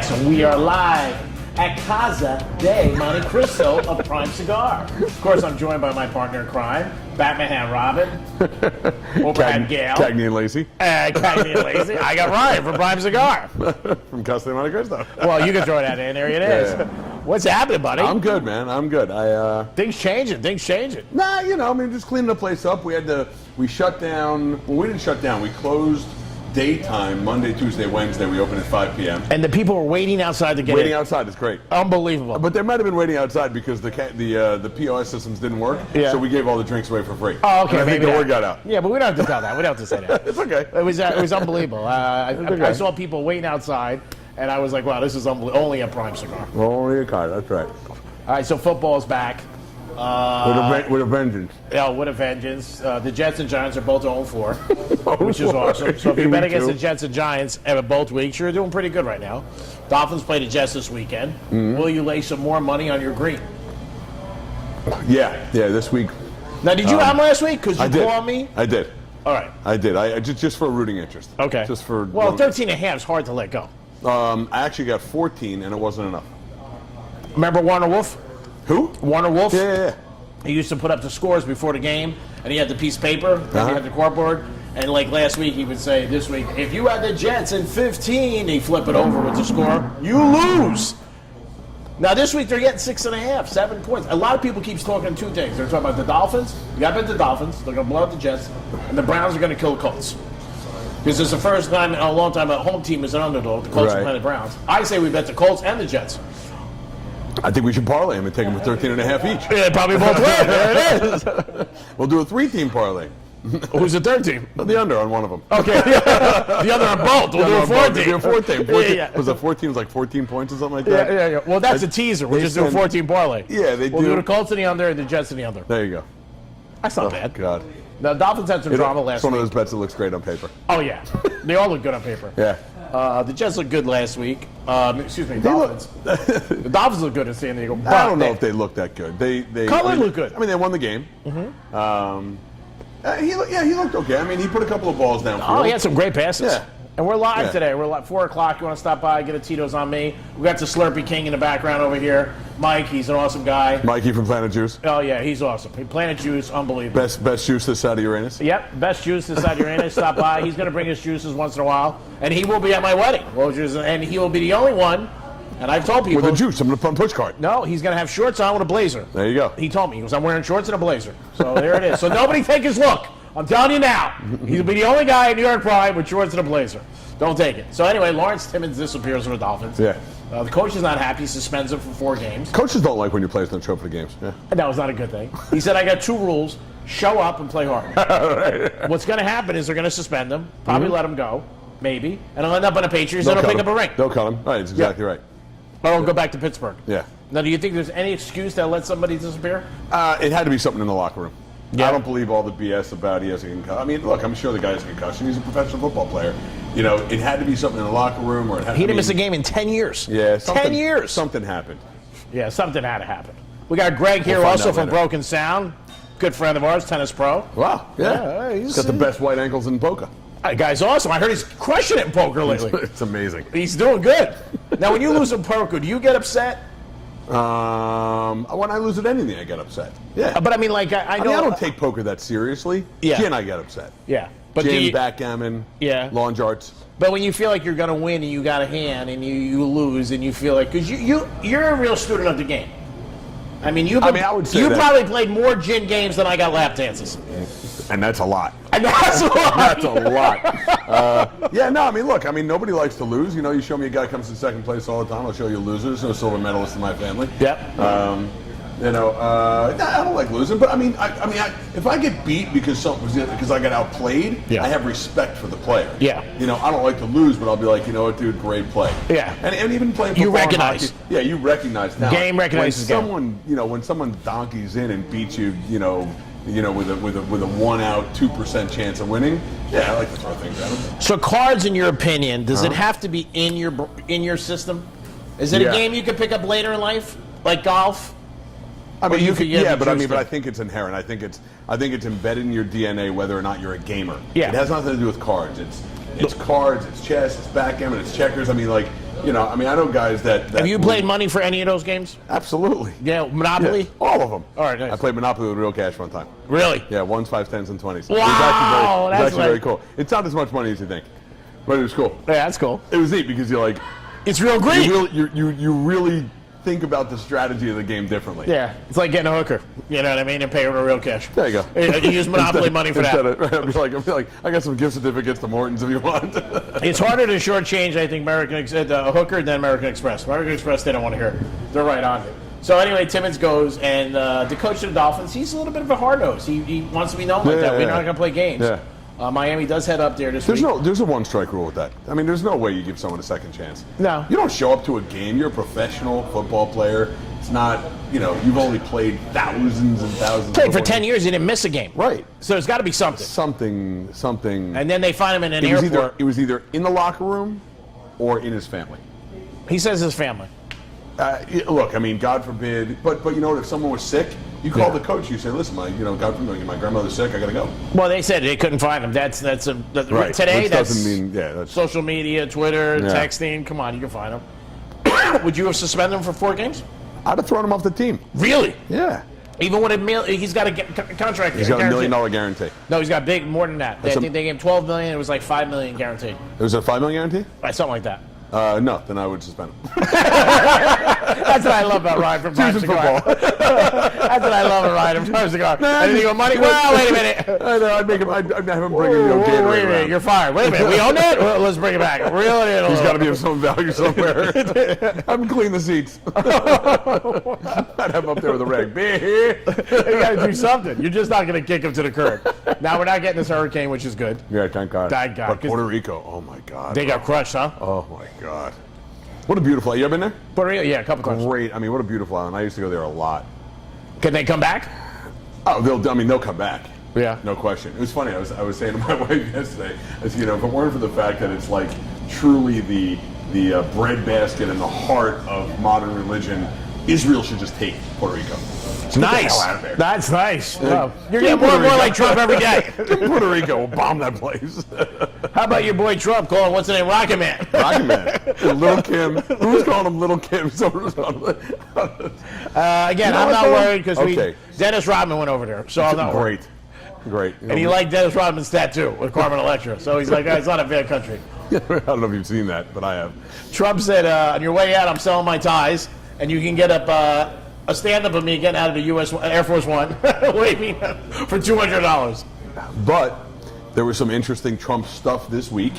Yes, we are live at Casa de Monte Cristo of Prime Cigar. Of course, I'm joined by my partner in crime, Batman Robin, Overhead Gale, Cagney and Lacey. Cagney and Lacey. I got Ryan from Prime Cigar. From Casa de Monte Cristo. Well, you can throw that in there. It is. Yeah. What's happening, buddy? I'm good, man. I'm good. Things changing. Nah, just cleaning the place up. We shut down. Well, we didn't shut down. We closed daytime Monday, Tuesday, Wednesday. We opened at 5 p.m. And the people were waiting outside to get Waiting in. outside is great. Unbelievable. But they might have been waiting outside because the POS systems didn't work. Yeah. So we gave all the drinks away for free. Oh, okay. And I think the word got out. Yeah, but we don't have to tell that. We don't have to say that. It's okay. It was unbelievable. okay. I saw people waiting outside, and I was like, wow, this is only a Prime Cigar. Only a card. That's right. All right, so football's back. With a vengeance. Yeah, with a vengeance. The Jets and Giants are both 0-4, which is awesome. So if you bet against the Jets and Giants both weeks, you're doing pretty good right now. Dolphins play the Jets this weekend. Mm-hmm. Will you lay some more money on your green? Yeah, this week. Now, did you have last week? Because you called me? I did. All right. I did. I just for a rooting interest. Okay. Just for. Well, 13.5 is hard to let go. I actually got 14, and it wasn't enough. Remember Warner Wolf? Who? Warner Wolf? Yeah. He used to put up the scores before the game, and he had the piece of paper, and he had the corkboard. And like last week, he would say, this week, if you had the Jets in 15, he'd flip it over with the score, you lose. Now this week, they're getting 6.5, 7 points. A lot of people keep talking two things. They're talking about the Dolphins. You got to bet the Dolphins. They're going to blow out the Jets. And the Browns are going to kill the Colts. Because it's the first time in a long time a home team is an underdog. The Colts are playing the Browns. I say we bet the Colts and the Jets. I think we should parlay them and take them for 13.5 each. Yeah, probably both win. There it is. We'll do a 3-team parlay. Who's the third team? The under on one of them. Okay. The other on both. We'll do a 4-team. We'll do a 4-team. Yeah. Was it 4 teams like 14 points or something like that? Yeah. Well, that's a teaser. We'll just do a 14 parlay. Yeah, We'll do the Colts in the under and the Jets in the under. There you go. That's not bad. God. The Dolphins had some drama last week. It's one of week. those bets that looks great on paper. Oh, yeah. They all look good on paper. Yeah. The Jets looked good last week. Dolphins. The Dolphins look good in San Diego. I don't know if they look that good. They look good. I mean, they won the game. Mm-hmm. He looked okay. I mean, he put a couple of balls downfield. Oh, he had some great passes. Yeah. And we're live today. We're like 4 o'clock. You want to stop by, get a Tito's on me. We got the Slurpee King in the background over here. Mike, he's an awesome guy. Mikey from Planet Juice. Oh, yeah, he's awesome. Planet Juice, unbelievable. Best juice this side of Uranus. Yep, best juice this side of Uranus. Stop by. He's going to bring his juices once in a while. And he will be at my wedding. And he will be the only one. And I've told people. With a juice, I'm going to put push card. No, he's going to have shorts on with a blazer. There you go. He told me. He goes, I'm wearing shorts and a blazer. So there it is. So nobody take his look. I'm telling you now. He'll be the only guy in New York Pride with shorts and a blazer. Don't take it. So anyway, Lawrence Timmons disappears from the Dolphins. Yeah. The coach is not happy. He suspends him for 4 games. Coaches don't like when your players don't show up for the games. Yeah. And that was not a good thing. He said, I got 2 rules. Show up and play hard. What's going to happen is they're going to suspend him, probably let him go, maybe, and he'll end up on the Patriots and he'll pick up a ring. They'll cut him. Right, that's exactly right. Or he'll go back to Pittsburgh. Yeah. Now, do you think there's any excuse to let somebody disappear? It had to be something in the locker room. Yeah. I don't believe all the BS about he has a concussion. I mean, look, I'm sure the guy has a concussion. He's a professional football player. You know, it had to be something in the locker room, or he didn't miss a game in 10 years. Yeah, 10 years. Something happened. Yeah, something had to happen. We got Greg here, also from Broken Sound, good friend of ours, tennis pro. Wow, yeah, he's got the best white ankles in poker. That guy's awesome. I heard he's crushing it in poker lately. It's amazing. He's doing good. Now, when you lose in poker, do you get upset? When I lose at anything, I get upset. Yeah, but I mean, like I know I don't take poker that seriously. Yeah, Gin, I get upset. Yeah, but gin, backgammon, lawn darts. But when you feel like you're going to win and you got a hand and you lose and you feel like because you're a real student of the game. I mean, I would say you probably played more gin games than I got lap dances. And that's a lot. And that's a lot. That's a lot. Yeah, no, I mean, look, nobody likes to lose. You know, you show me a guy comes in second place all the time. I'll show you losers. No silver medalists in my family. Yep. I don't like losing, but I mean, if I get beat because I got outplayed, I have respect for the player. Yeah. You know, I don't like to lose, but I'll be like, you know what, dude, great play. Yeah. And even playing football, you recognize. Hockey, yeah, you recognize now. Game recognizes when someone donkeys in and beats you, with a 1-out, 2% chance of winning. Yeah, I like to throw things at them. So cards, in your opinion, does it have to be in your system? Is it a game you could pick up later in life, like golf? I mean, but I think it's inherent. I think it's embedded in your DNA whether or not you're a gamer. Yeah. It has nothing to do with cards. It's cards, it's chess, it's backgammon, it's checkers. I mean, like You know, I mean, I know guys that Have you played money for any of those games? Absolutely. Yeah, Monopoly? Yeah, all of them. All right, nice. I played Monopoly with real cash one time. Really? Yeah, 1s, 5s, 10s, and 20s. Wow, it was that's actually very cool. It's not as much money as you think, but it was cool. Yeah, that's cool. It was neat because you're like, It's real great. you really think about the strategy of the game differently. Yeah, it's like getting a hooker. You know what I mean? And pay her real cash. There you go. You use Monopoly money for that. I'd be like, I got some gift certificates to Morton's if you want. It's harder to shortchange, I think, a hooker than American Express. American Express, they don't want to hear it. They're right on it. So anyway, Timmons goes, and the coach of the Dolphins, he's a little bit of a hard nose. He wants to be known like that. We're not going to play games. Yeah. Miami does head up there this week. There's a one-strike rule with that. I mean, there's no way you give someone a second chance. No. You don't show up to a game. You're a professional football player. It's not, you've only played thousands and thousands. Played for 10 years, he didn't miss a game. Right. So there's got to be something. Something. And then they find him in an airport. It was either in the locker room or in his family. He says his family. Look, I mean, God forbid, but you know what? If someone was sick, you call the coach. You say, "Listen, God forbid, my grandmother's sick. I gotta go." Well, they said they couldn't find him. That's right. Today. Which that's doesn't mean that's social media, Twitter, texting. Come on, you can find him. Would you have suspended him for 4 games? I'd have thrown him off the team. Really? Yeah. Even when he's got a contract. He's got $1 million guarantee. No, he's got more than that. I think they gave him $12 million. It was like $5 million guaranteed. It was a $5 million guarantee? Something like that. No, then I would suspend him. That's what I love about Ryan from Prime Cigar. That's what I love about Ryan from Prime Cigar. Anything with money? Well, wait a minute. I know. I'd have him bring him Gatorade. Wait a minute. You're fired. Wait a minute. We own it? Well, let's bring it back. Reel it in. He's got to be of some value somewhere. Have him clean the seats. I'd have him up there with a rag. You got to do something. You're just not going to kick him to the curb. Now we're not getting this hurricane, which is good. Yeah, thank God. Thank God. But Puerto Rico, oh my God. They got crushed, huh? Oh my God. What a beautiful. You ever been there? Puerto Rico, yeah, a couple times. Great. I mean, what a beautiful island. I used to go there a lot. Can they come back? Oh, they'll come back. Yeah. No question. It was funny. I was saying to my wife yesterday, if it weren't for the fact that it's like truly the breadbasket and the heart of modern religion, Israel should just take Puerto Rico. Just get the hell out of there. That's nice. Wow. You're getting more and more like Trump every day. Puerto Rico will bomb that place. How about your boy Trump calling what's the name Rocket Man? Rocket Man. Little Kim. Who was calling him Little Kim? Again, I'm not worried because Dennis Rodman went over there, so I'm not worried. Great. And he liked Dennis Rodman's tattoo with Carmen Electra, so he's like, it's not a bad country. I don't know if you've seen that, but I have. Trump said, on your way out, I'm selling my ties, and you can get up a stand-up of me getting out of the U.S. Air Force One waving for $200. But there was some interesting Trump stuff this week.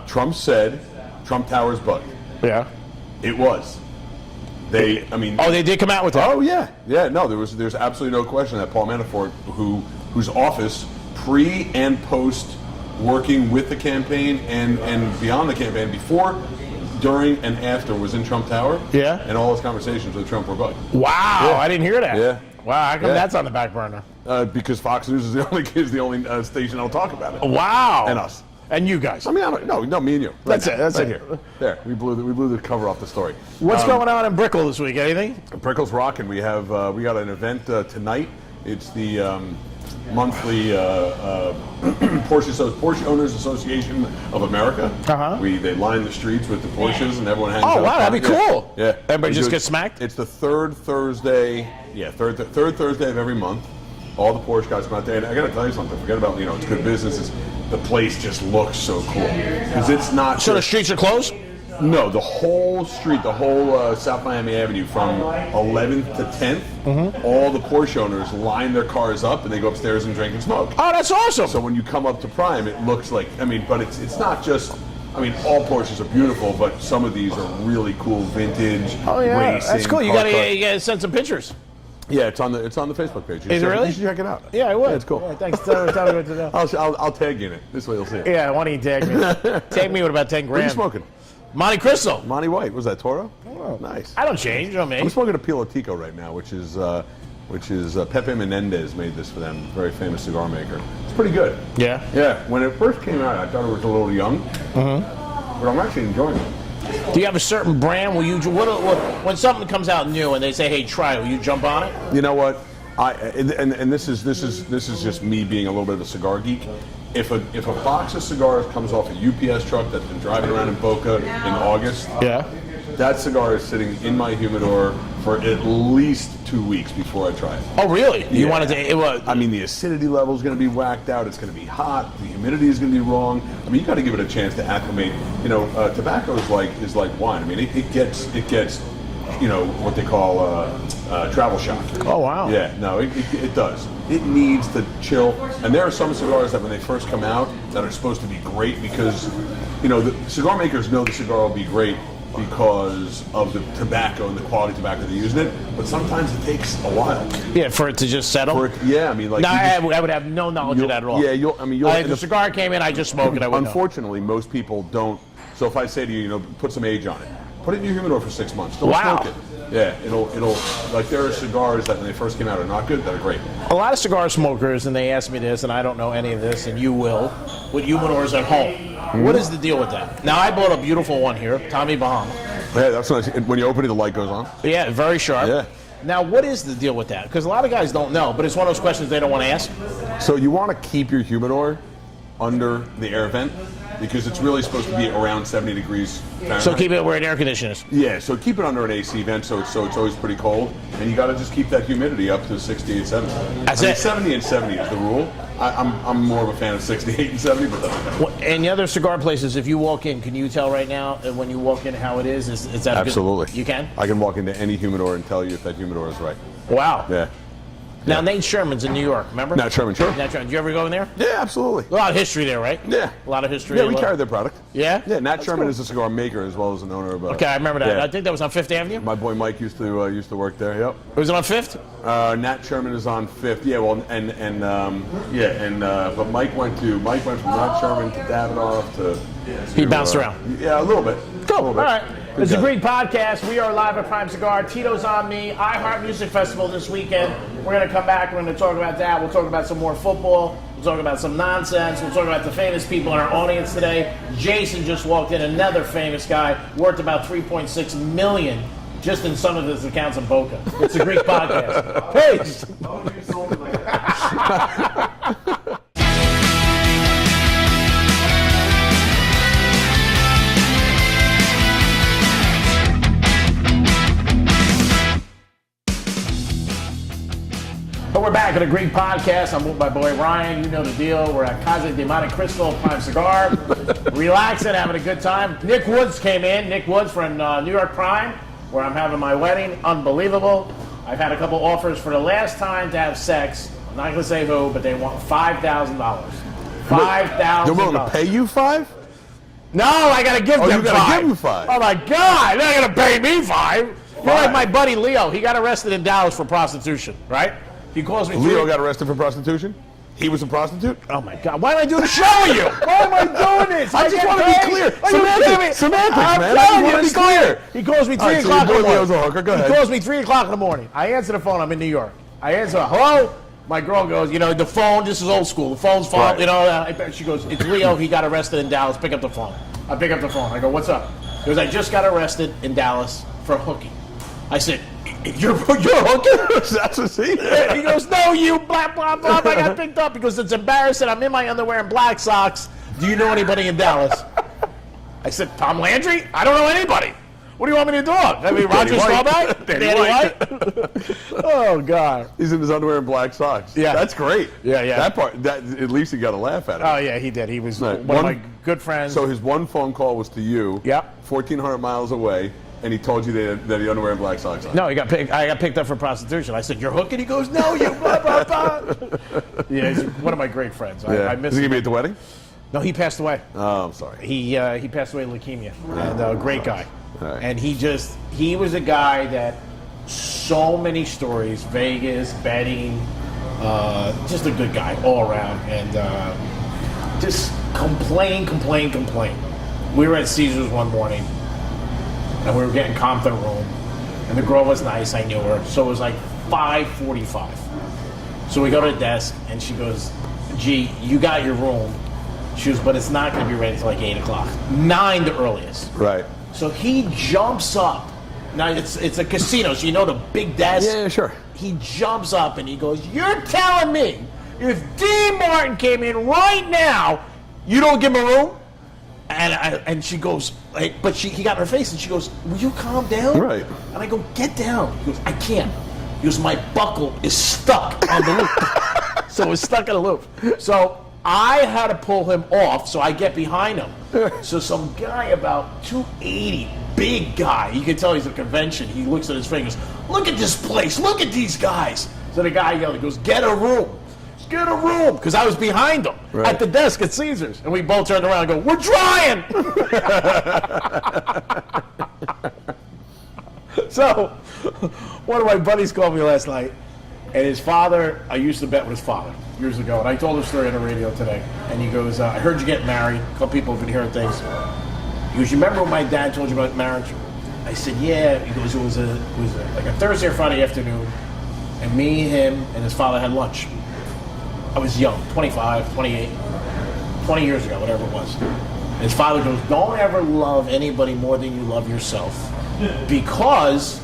Trump said Trump Tower's bugged. Yeah. It was. They did come out with that. Oh yeah. No, there's absolutely no question that Paul Manafort, whose office pre and post working with the campaign and beyond the campaign, before, during, and after, was in Trump Tower. Yeah. And all his conversations with Trump were bugged. Wow, Yeah. I didn't hear that. Yeah. Wow, how come that's on the back burner? Because Fox News is the only station that'll talk about it. Wow. And us. And you guys. I mean, no, me and you. Right That's now. it. That's right it. Here. There, we blew the cover off the story. What's going on in Brickell this week? Anything? Brickell's rocking. We got an event tonight. It's the monthly Porsche Owners Association of America. They line the streets with the Porsches, and everyone hangs out. Oh wow, that'd be cool. Yeah. Everybody just gets smacked. It's the third Thursday. Yeah, third Thursday of every month. All the Porsche guys come out there, and I got to tell you something. Forget about it's good business. The place just looks so cool because it's not. So the streets are closed? No, the whole street, the whole South Miami Avenue from 11th to 10th, all the Porsche owners line their cars up and they go upstairs and drink and smoke. Oh, that's awesome. So when you come up to Prime, it looks like, but it's not just, all Porsches are beautiful, but some of these are really cool vintage. Oh yeah, racing, that's cool. You car gotta send some pictures. Yeah, it's on the Facebook page. Is it really? You should check it out. Yeah, I would. Yeah, it's cool. Yeah, thanks. Tell me what to do. I'll tag you in it. This way you'll see it. Yeah, why don't you tag me? Tag me with about 10 grand. What are you smoking? Monte Cristo. Monty White. Was that Toro? Oh, nice. I don't change on me. I'm smoking a Pilotico right now, which is Pepe Menendez made this for them. Very famous cigar maker. It's pretty good. Yeah. Yeah. When it first came out, I thought it was a little young. But I'm actually enjoying it. Do you have a certain brand? When something comes out new and they say, "Hey, try it," will you jump on it? You know what? And this is just me being a little bit of a cigar geek. If a box of cigars comes off a UPS truck that's been driving around in Boca in August, That cigar is sitting in my humidor for at least 2 weeks before I try it. Oh, really? You Yeah. wanted to? It was. I mean, the acidity level is going to be whacked out. It's going to be hot. The humidity is going to be wrong. I mean, you got to give it a chance to acclimate. You know, tobacco is like wine. I mean, it gets you know what they call travel shock. Oh, wow. Yeah, no, it does. It needs to chill. And there are some cigars that when they first come out that are supposed to be great because, you know, the cigar makers know the cigar will be great because of the tobacco and the quality tobacco they're using it. But sometimes it takes a while. Yeah, for it to just settle. Yeah, I mean, like. No, you just- I would have no knowledge of that at all. Yeah, you'll. If the cigar came in, I just smoke it. I would know. Unfortunately, most people don't. So if I say to you, you know, put some age on it, put it in your humidor for 6 months. Don't Wow. smoke it. Yeah, it'll. Like there are cigars that when they first came out are not good. That are great. A lot of cigar smokers, and they ask me this, and I don't know any of this, and you will, with humidors at home. What is the deal with that? Now, I bought a beautiful one here, Tommy Bahama. Yeah, that's nice. When you open it, the light goes on. Yeah, very sharp. Yeah. Now, what is the deal with that? Because a lot of guys don't know, but it's one of those questions they don't want to ask. So you want to keep your humidor under the air vent because it's really supposed to be around 70 degrees Fahrenheit. So keep it where an air conditioner is. Yeah, so keep it under an AC vent so it's always pretty cold, and you got to just keep that humidity up to 68, 70. That's I mean, it. 70 and 70 is the rule. I'm more of a fan of 68 and 70, but that's okay. Well, and the other cigar places, if you walk in, can you tell right now when you walk in how it is? Is that Absolutely. Good? You can? I can walk into any humidor and tell you if that humidor is right. Wow. Yeah. Now, Nate Sherman's in New York, remember? Nat Sherman, sure. Nat Sherman. Did you ever go in there? Yeah, absolutely. A lot of history there, right? Yeah. A lot of history. Yeah, we carry their product. Yeah? Yeah, Nat That's Sherman cool. is a cigar maker as well as an owner of a... Okay, I remember that. Yeah. I think that was on Fifth Avenue. My boy Mike used to work there. Yep. Was it on Fifth? Nat Sherman is on 5th. Yeah, well, but Mike went from Nat Sherman to Davidoff to. He bounced around. Yeah, a little bit. Cool. A little All bit. right. Good It's a guy. great podcast. We are live at Prime Cigar. Tito's on me. iHeart Music Festival this weekend. We're going to come back. We're going to talk about that. We'll talk about some more football. We'll talk about some nonsense. We'll talk about the famous people in our audience today. Jason just walked in, another famous guy, worth about $3.6 million just in some of his accounts in Boca. It's a great podcast. Peace. But we're back at a great podcast. I'm with my boy Ryan. You know the deal. We're at Casa de Monte Cristo Prime Cigar. Relaxing, having a good time. Nick Woods came in. Nick Woods from New York Prime, where I'm having my wedding. Unbelievable. I've had a couple offers for the last time to have sex. I'm not going to say who, but they want $5,000. $5,000. They're willing to pay you $5? No, I got to give them you gotta $5. give them $5. Oh my God, they're not going to pay me $5. You're like my buddy Leo. He got arrested in Dallas for prostitution, right? He calls me. Leo got arrested for prostitution? He was a prostitute? Oh my God! Why am I doing a show with you? Why am I doing this? I just get want to be paid? clear. Are you kidding me? Semantics, I'm man. telling you, I it's want to be clear. He calls me 3 All right, so o'clock your in the boy Leo's morning. a hooker. Go ahead. He calls me 3 o'clock in the morning. I answer the phone. I'm in New York. I answer. Hello. My girl goes, you know, the phone. This is old school. The phone's phone. Right. You know. She goes, it's Leo. He got arrested in Dallas. Pick up the phone. I pick up the phone. I go, what's up? He goes, I just got arrested in Dallas for hooking. I said, you're hooking? That's what he He goes, no, you, blah, blah, blah. I got picked up because it's embarrassing. I'm in my underwear and black socks. Do you know anybody in Dallas? I said, Tom Landry? I don't know anybody. What do you want me to do? I mean, Roger Staubach? Danny White? Oh, God. He's in his underwear and black socks. Yeah. That's great. Yeah, yeah. That part, at least he got a laugh at it. Oh, yeah, he did. He was Right. one of my good friends. So his one phone call was to you. Yep. 1,400 miles away, and he told you that he underwear and black socks on. No, I got picked up for prostitution. I said, you're hooking? He goes, no, you blah, blah, blah. Yeah, he's one of my great friends. I miss Is he him. going to be at the wedding? No, he passed away. Oh, I'm sorry. He passed away of leukemia, and a great guy. All right. And he was a guy that so many stories, Vegas, betting, just a good guy all around, and just complain. We were at Caesars one morning, and we were getting comped in a room, and the girl was nice, I knew her, so it was like 5:45. So we go to the desk, and she goes, gee, you got your room. She goes, but it's not going to be ready till like 8 o'clock. 9 the earliest. Right. So he jumps up. Now, it's a casino, so you know the big desk? Yeah, sure. He jumps up and he goes, you're telling me if Dean Martin came in right now, you don't give him a room? And she goes, but he got in her face and she goes, will you calm down? Right. And I go, get down. He goes, I can't. He goes, my buckle is stuck on the loop. So it's stuck in a loop. So I had to pull him off, so I get behind him. So some guy about 280, big guy, you can tell he's at a convention, he looks at his fingers, look at this place, look at these guys. So the guy yelled, he goes, get a room. Get a room, because I was behind him at the desk at Caesars. And we both turned around and go, we're trying! So, one of my buddies called me last night, and his father, I used to bet with his father years ago, and I told the story on the radio today. And he goes, I heard you get married. A couple people have been hearing things. He goes, you remember when my dad told you about marriage? I said, yeah. He goes, it was like a Thursday or Friday afternoon, and me, him, and his father had lunch. I was young, 25, 28, 20 years ago, whatever it was. And his father goes, don't ever love anybody more than you love yourself, because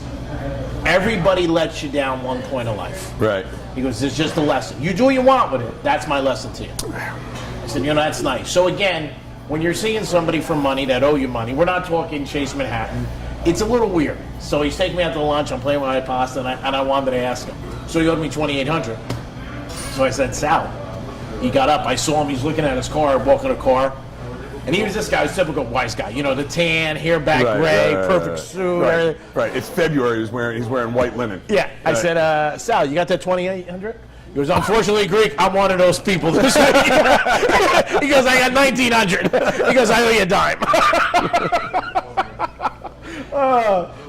everybody lets you down one point of life. Right. He goes, it's just a lesson. You do what you want with it. That's my lesson to you. I said, that's nice. So again, when you're seeing somebody for money that owe you money, we're not talking Chase Manhattan. It's a little weird. So he's taking me out to lunch. I'm playing with my pasta, and I wanted to ask him. So he owed me $2,800. So I said, Sal. He got up. I saw him. He's looking at his car, walking a car. And he was this guy, a typical wise guy. The tan, hair back gray, perfect suit. Right. It's February. He's wearing white linen. Yeah. I said, Sal, you got that $2,800? He goes, unfortunately, Greek, I'm one of those people this week. He goes, I got $1,900. He goes, I owe you a dime.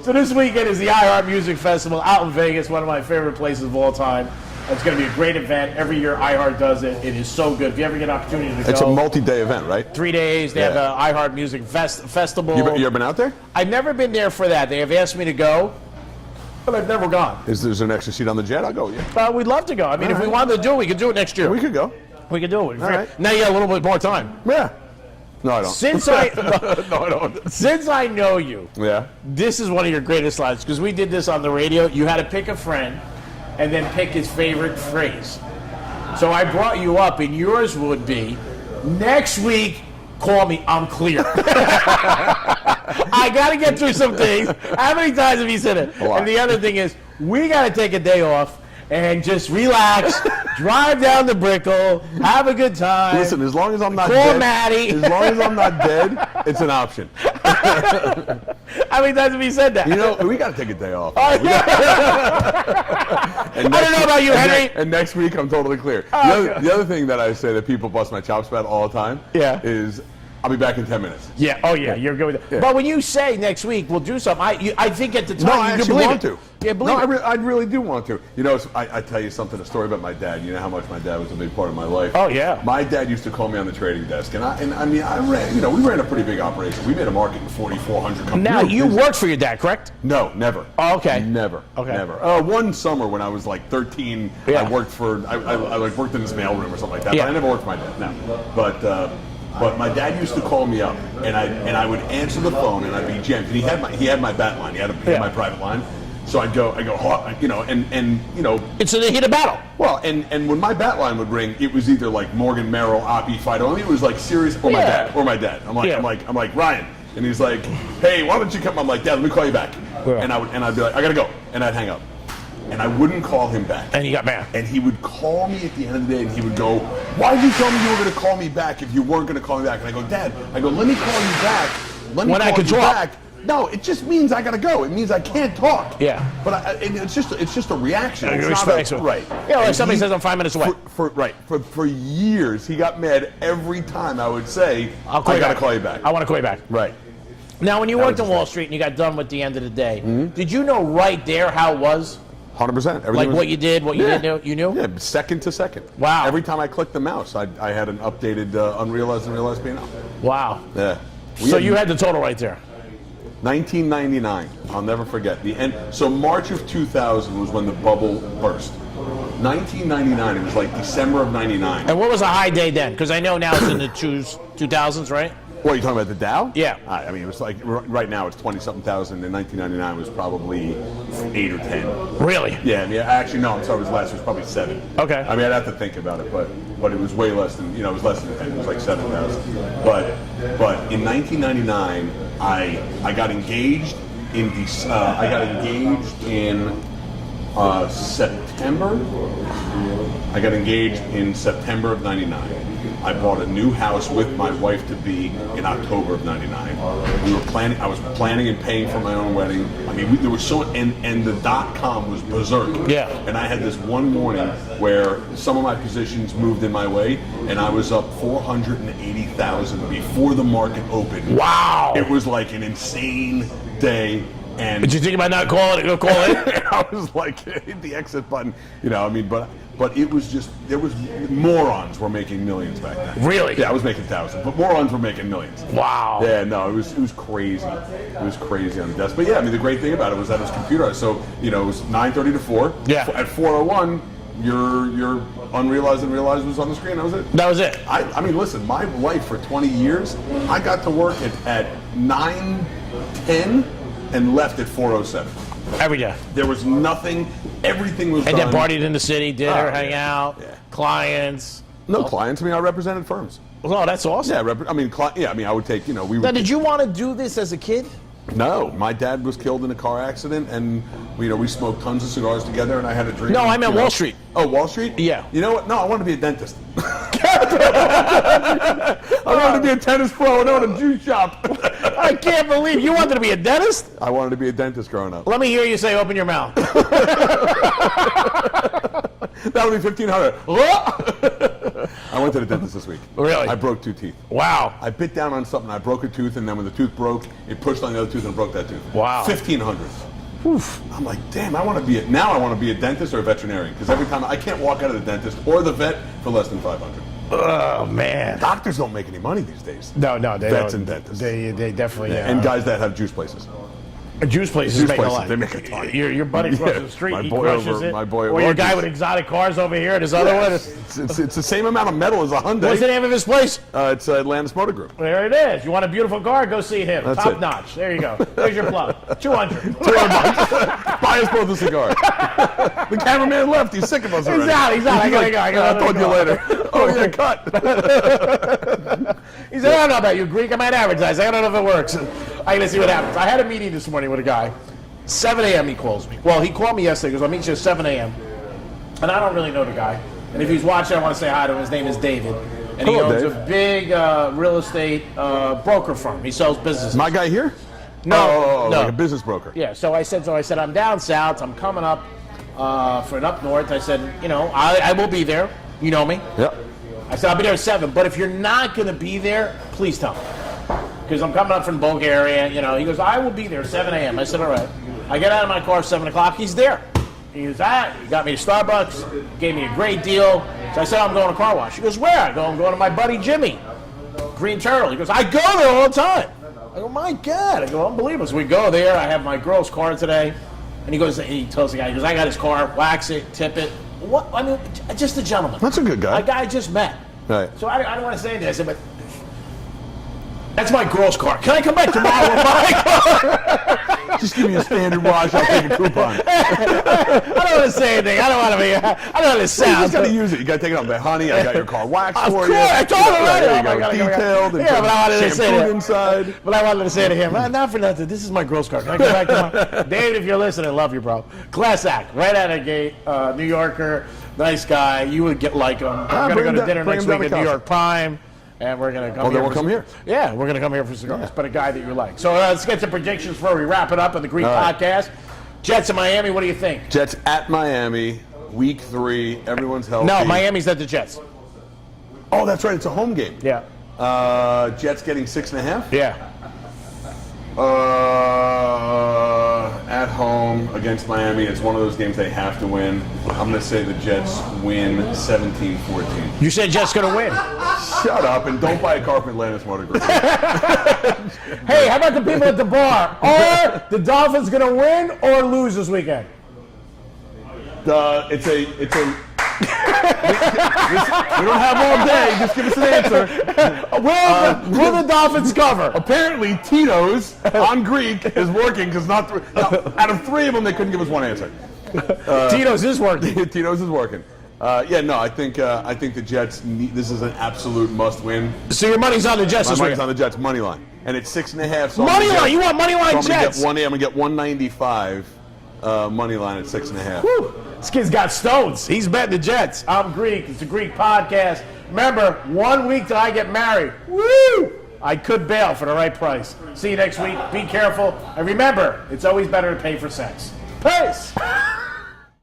So this weekend is the iHeart Music Festival out in Vegas, one of my favorite places of all time. It's going to be a great event. Every year iHeart does it. It is so good. If you ever get an opportunity to go. It's a multi-day event, right? 3 days. They have an iHeart Music Festival. You ever been out there? I've never been there for that. They have asked me to go, but I've never gone. Is there an extra seat on the jet? I'll go, yeah. We'd love to go. I mean, if we wanted to do it, we could do it next year. We could go. We could do it. All right. Now you got a little bit more time. Yeah. No, I don't. Since no, I don't. Since I know you, yeah, this is one of your greatest lines, because we did this on the radio. You had to pick a friend and then pick his favorite phrase. So I brought you up, and yours would be, next week, call me, I'm clear. I got to get through some things. How many times have you said it? A lot. And the other thing is, we got to take a day off and just relax, drive down to Brickell, have a good time. Listen, as long as I'm not call dead, Maddie. As long as I'm not dead, it's an option. How many times have you said that? We got to take a day off. Oh, yeah. I don't know about you, Henry. And next week, I'm totally clear. The other thing that I say that people bust my chops about all the time is, I'll be back in 10 minutes. Yeah. Oh, yeah. You're good with it. Yeah. But when you say next week we'll do something, I think at the time I you can actually believe want it. to. Yeah, believe it. I really do want to. I tell you something, a story about my dad. You know how much my dad was a big part of my life. Oh, yeah. My dad used to call me on the trading desk, and I ran. We ran a pretty big operation. We made a market in 4,400 companies. Now you worked for your dad, correct? No, never. Oh, okay. Never. Okay. Never. One summer when I was like 13, I worked for. I worked in this mailroom or something like that. Yeah. But I never worked for my dad. No. But my dad used to call me up, and I would answer the phone, and I'd be jammed. And he had my bat line. He had my private line. So I go, It's a hit a battle. Well, and when my bat line would ring, it was either like Morgan Merrill, Oppie, Fido. I mean, it was like serious, or my dad. I'm like Ryan, and he's like, hey, why don't you come? I'm like, Dad, let me call you back. Yeah. And I'd be like, I gotta go, and I'd hang up. And I wouldn't call him back. And he got mad. And he would call me at the end of the day, and he would go, why did you tell me you were going to call me back if you weren't going to call me back? And I go, Dad, let me call you back. When I could talk. Back. No, it just means I got to go. It means I can't talk. Yeah. But it's just a reaction. It's not right. Yeah, like somebody says I'm 5 minutes away. For years, he got mad every time I would say, I got to call you back. I want to call you back. Right. Now, when you worked on Wall Street and you got done with the end of the day, did you know right there how it was? 100%. Like what you did, what you didn't know, you knew? Yeah, second to second. Wow. Every time I clicked the mouse, I had an updated unrealized and realized P&L. Wow. Yeah. So you had the total right there. 1999. I'll never forget. The end. So March of 2000 was when the bubble burst. 1999. It was like December of 99. And what was a high day then? Because I know now it's in the 2000s, right? What are you talking about, the Dow? Yeah. I mean, it was like right now it's 20-something thousand. In 1999, it was probably 8 or 10. Really? Yeah. I mean, actually, no. I'm sorry. It was less. It was probably 7. Okay. I mean, I'd have to think about it, but it was way less than it was less than 10. It was like 7,000. But in 1999, I got engaged in September. I got engaged in September of 99. I bought a new house with my wife-to-be in October of 99. We were planning. I was planning and paying for my own wedding. I mean, there was and the .com was berserk. Yeah. And I had this one morning where some of my positions moved in my way, and I was up 480,000 before the market opened. Wow. It was like an insane day. And Did you think about not calling it? Call it? I was like, hit the exit button, I mean, but it was just, there was, morons were making millions back then. Really? Yeah, I was making thousands, but morons were making millions. Wow. Yeah, no, it was crazy. It was crazy on the desk. But yeah, I mean, the great thing about it was that it was computerized. So, it was 9:30 to 4. Yeah. At 4:01, your unrealized and realized was on the screen. That was it. That was it. I mean, listen, my life for 20 years, I got to work at 9:10 and left at 4:07. Every day. There was nothing. Everything was And done. then partied in the city, dinner, Oh, hang yeah. out, Yeah. clients. No clients. I mean, I represented firms. Oh, that's awesome. Yeah, I mean, I would take. We Now, would. did you want to do this as a kid? No, my dad was killed in a car accident, and we smoked tons of cigars together, and I had a dream. No, I meant Wall Street. Oh, Wall Street? Yeah. You know what? No, I wanted to be a dentist. I wanted to be a tennis pro and own a juice shop. I can't believe you wanted to be a dentist. I wanted to be a dentist growing up. Let me hear you say, "Open your mouth." That would be $1,500. I went to the dentist this week. Really? I broke 2 teeth. Wow. I bit down on something. I broke a tooth, and then when the tooth broke, it pushed on the other tooth and broke that tooth. Wow. $1,500. Oof. I'm like, damn. I want to be a dentist or a veterinarian, because every time I can't walk out of the dentist or the vet for less than $500. Oh man. Doctors don't make any money these days. No, they Vets don't. and dentists. They definitely. And guys that have juice places. Juice places Juice make places, a lot. they make a ton. Your buddy crosses the street, My he boy crushes over- it. my boy or your over- guy with exotic cars over here at his other one. It's the same amount of metal as a Hyundai. What's the name of his place? It's Atlantis Motor Group. There it is. You want a beautiful car? Go see him. That's Top it. notch. There you go. There's your plug. 200. Buy us both a cigar. The cameraman left. He's sick of us already. He's out. I gotta go. I'll talk to you later. Oh, yeah, cut. He said, "I don't know about you, Greek. I might advertise. I don't know if it works. I gotta see what happens." I had a meeting this morning with a guy. 7 a.m. he calls me. Well, he called me yesterday. He goes, "I'll meet you at 7 a.m." And I don't really know the guy. And if he's watching, I want to say hi to him. His name is David. And he Hello, owns Dave. a big real estate broker firm. He sells businesses. My guy here? No, no. Like a business broker. Yeah, so I said, I'm down south. I'm coming up for an up north. I said, I will be there. You know me. Yep. I said, I'll be there at 7. But if you're not going to be there, please tell me. Because I'm coming up from Bulgaria. He goes, "I will be there 7 a.m. I said, all right. I get out of my car at 7 o'clock. He's there. He goes, he got me to Starbucks, gave me a great deal. So I said, I'm going to car wash. He goes, "Where?" I go, "I'm going to my buddy Jimmy, Green Turtle." He goes, "I go there all the time." I go, "My God." I go, "Unbelievable." So we go there. I have my girl's car today. And he tells the guy, he goes, "I got his car, wax it, tip it." What? I mean, just a gentleman. That's a good guy. A guy I just met. Right. So I don't want to say anything. I said, "But that's my girl's car. Can I come back tomorrow with my car?" Just give me a standard wash. I'll take a coupon. I don't want to say anything. I don't want to You sound. just got to use it. You got to take it out. Honey, I got your car waxed Of for course, you. I told him right. There you Oh, my go. God, Detailed. And yeah, but I wanted to say shampooed that. inside. But I wanted to say to him, not for nothing, this is my girl's car. Can I come back tomorrow? David, if you're listening, I love you, bro. Class act, right out of the gate. New Yorker, nice guy. You would get like him. I'm going to go to dinner next week at New York Prime. And we're going to come here. Then we'll come here. Yeah, we're going to come here for cigars. But a guy that you like. So let's get to predictions before we wrap it up on the Greek podcast. Jets in Miami, what do you think? Jets at Miami, week 3. Everyone's healthy. No, Miami's at the Jets. Oh, that's right. It's a home game. Yeah. Jets getting 6.5. Yeah. At home against Miami, it's one of those games they have to win. I'm going to say the Jets win 17-14. You said Jets going to win. Shut up and don't buy a car from Atlantis Motor Group. Hey, how about the people at the bar? Are the Dolphins going to win or lose this weekend? It's a We don't have all day. Just give us an answer. Will the Dolphins cover? Apparently, Tito's on Greek is working because out of 3 of them, they couldn't give us one answer. Tito's is working. Tito's is working. I think the Jets. This is an absolute must-win. So your money's on the Jets My this money's week. on the Jets money line, and it's 6.5. So Money line. You want money line Jets? I'm gonna get 195 money line at 6.5. Whew. This kid's got stones. He's betting the Jets. I'm Greek. It's a Greek podcast. Remember, 1 week till I get married. Woo! I could bail for the right price. See you next week. Be careful. And remember, it's always better to pay for sex. Peace!